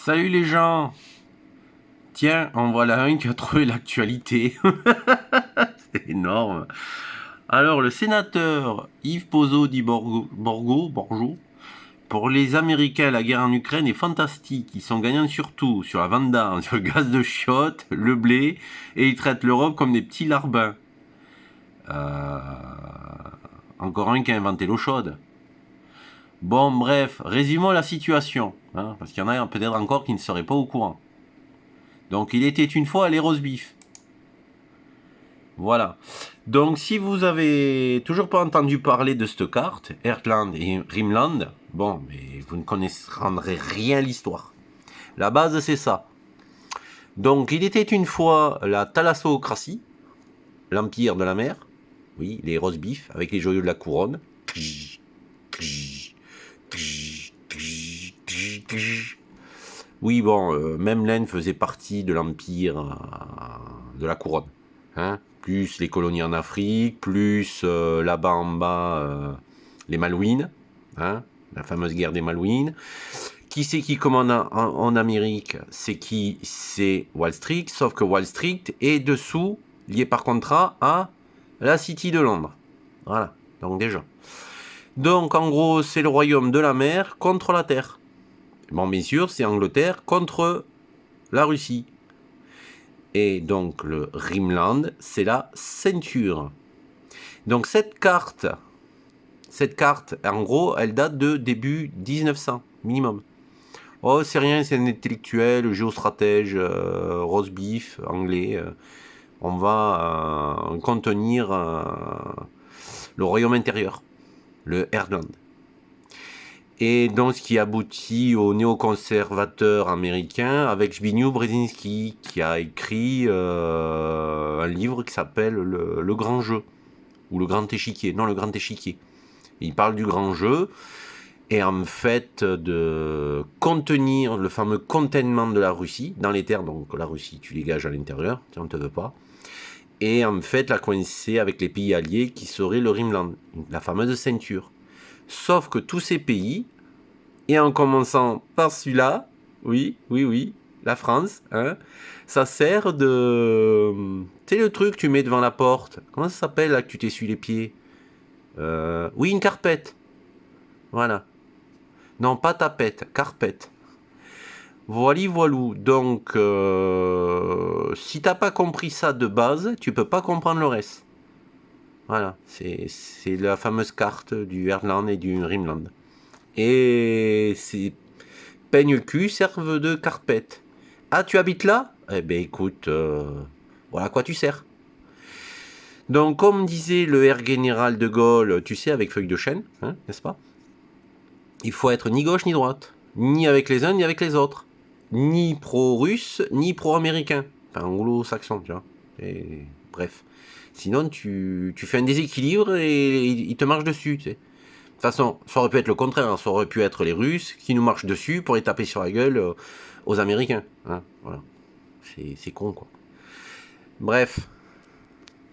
Salut les gens. Tiens, en voilà un qui a trouvé l'actualité. C'est énorme. Alors, le sénateur Yves Pozzo di Borgo, pour les Américains, la guerre en Ukraine est fantastique. Ils sont gagnants sur tout, sur la vente d'armes, sur le gaz de chiottes, le blé, et ils traitent l'Europe comme des petits larbins. Euh, Encore un qui a inventé l'eau chaude. Bon, bref, résumons la situation, hein, parce qu'il y en a peut-être encore qui ne seraient pas au courant. Donc, il était une fois les roast beef. Voilà. Donc, si vous avez toujours pas entendu parler de cette carte, Heartland et Rimland, bon, mais vous ne connaîtrez rien à l'histoire. La base, c'est ça. Donc, il était une fois la thalassocratie, l'empire de la mer. Oui, les roast beef avec les joyaux de la couronne. Oui, bon, même l'Inde faisait partie de l'empire de la couronne. Hein, plus les colonies en Afrique, plus là-bas en bas, les Malouines, hein, la fameuse guerre des Malouines. Qui c'est qui commande en Amérique? C'est Wall Street, sauf que Wall Street est dessous, lié par contrat à la City de Londres. Voilà, donc déjà. Donc en gros, c'est le royaume de la mer contre la terre. Bon, bien sûr, c'est Angleterre contre la Russie. Et donc le Rimland, c'est la ceinture. Donc cette carte, en gros, elle date de début 1900, minimum. Oh, c'est rien, c'est un intellectuel, géostratège, roast beef, anglais. On va contenir le royaume intérieur, le Heartland. Et donc, ce qui aboutit au néoconservateur américain avec Zbigniew Brzezinski, qui a écrit un livre qui s'appelle le Grand Jeu, ou le Grand Échiquier. Non, le Grand Échiquier. Il parle du Grand Jeu, et en fait de contenir le fameux containment de la Russie dans les terres. Donc la Russie, tu dégages à l'intérieur, on ne te veut pas. Et en fait, la coincer avec les pays alliés qui seraient le Rimland, la fameuse ceinture. Sauf que tous ces pays, et en commençant par celui-là, oui, la France, hein, ça sert de... Tu sais le truc que tu mets devant la porte, comment ça s'appelle là que tu t'essuies les pieds? Oui, une carpette. Voilà. Non, pas tapette, carpette. Voilou. Donc, si t'as pas compris ça de base, tu peux pas comprendre le reste. Voilà, c'est la fameuse carte du Heartland et du Rimland. Et ces peigne-cul servent de carpette. Ah, tu habites là? Eh ben écoute, voilà à quoi tu sers. Donc, comme disait le Air Général de Gaulle, tu sais, avec feuille de chêne, hein, n'est-ce pas? Il faut être ni gauche ni droite, ni avec les uns ni avec les autres, ni pro-russe ni pro-américain, enfin anglo-saxon, tu vois. Et, bref. Sinon, tu fais un déséquilibre et il te marche dessus, tu sais. De toute façon, ça aurait pu être le contraire, ça aurait pu être les Russes qui nous marchent dessus pour les taper sur la gueule aux Américains. Hein, voilà. C'est con, quoi. Bref,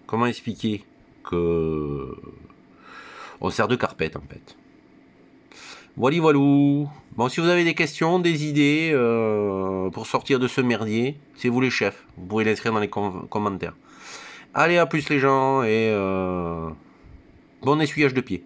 comment expliquer que on sert de carpette, en fait. Voilou. Bon, si vous avez des questions, des idées pour sortir de ce merdier, c'est vous les chefs. Vous pouvez l'inscrire dans les commentaires. Allez, à plus les gens, et bon essuyage de pied.